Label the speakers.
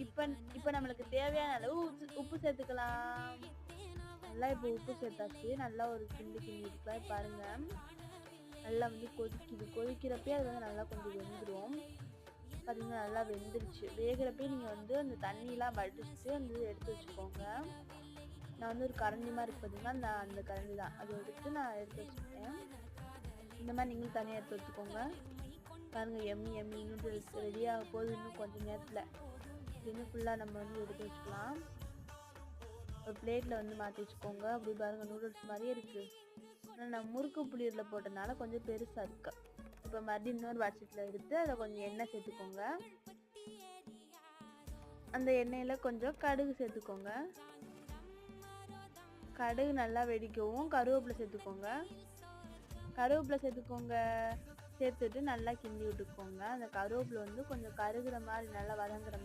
Speaker 1: இப்ப இப்ப நம்மளுக்கு தேவையான அளவு உப்பு சேர்த்துக்கலாம். நல்லா இப்போ உப்பு சேர்த்தாச்சு. நல்லா ஒரு கிண்டி விட்டுக்கலாம். பாருங்க நல்லா வந்து கொதிக்குது. கொதிக்கிறப்பயே அது வந்து நல்லா கொஞ்சம் வெந்துடும். பார்த்தீங்கன்னா நல்லா வெந்துருச்சு. வேகிறப்பயே நீங்கள் வந்து அந்த தண்ணியெலாம் வடிச்சுட்டு அந்த எடுத்து வச்சுக்கோங்க. நான் வந்து ஒரு கரண்டி மாதிரி இருக்கு பார்த்தீங்கன்னா, அந்த கரண்டி தான் அதை எடுத்து வச்சுக்கிட்டேன். இந்த மாதிரி நீங்களும் தனியாக எடுத்து வச்சுக்கோங்க. பாருங்கள் எம்மி நூடுல்ஸ் ரெடியாக போகுது இன்னும் கொஞ்சம் நேரத்தில். இன்னும் ஃபுல்லாக நம்ம வந்து எடுத்து வச்சுக்கலாம். ஒரு பிளேட்டில் வந்து மாற்றி வச்சுக்கோங்க. அப்படி பாருங்கள் நூடுல்ஸ் மாதிரியே இருக்குது. ஆனால் நான் முறுக்கு புளியரில் போட்டனால கொஞ்சம் பெருசாக இருக்கு. இப்போ மறுபடியும் இன்னொரு வாட்சத்தில் எடுத்து அதில் கொஞ்சம் எண்ணெய் சேர்த்துக்கோங்க. அந்த எண்ணெயில் கொஞ்சம் கடுகு சேர்த்துக்கோங்க. கடுகு நல்லா வெடிக்கவும் கருவேப்பிலை சேர்த்துக்கோங்க. சேர்த்துட்டு நல்லா கிண்டி விட்டுக்கோங்க. அந்த கருவேப்பிலை வந்து கொஞ்சம் கருகிற மாதிரி நல்லா வதங்குற மாதிரி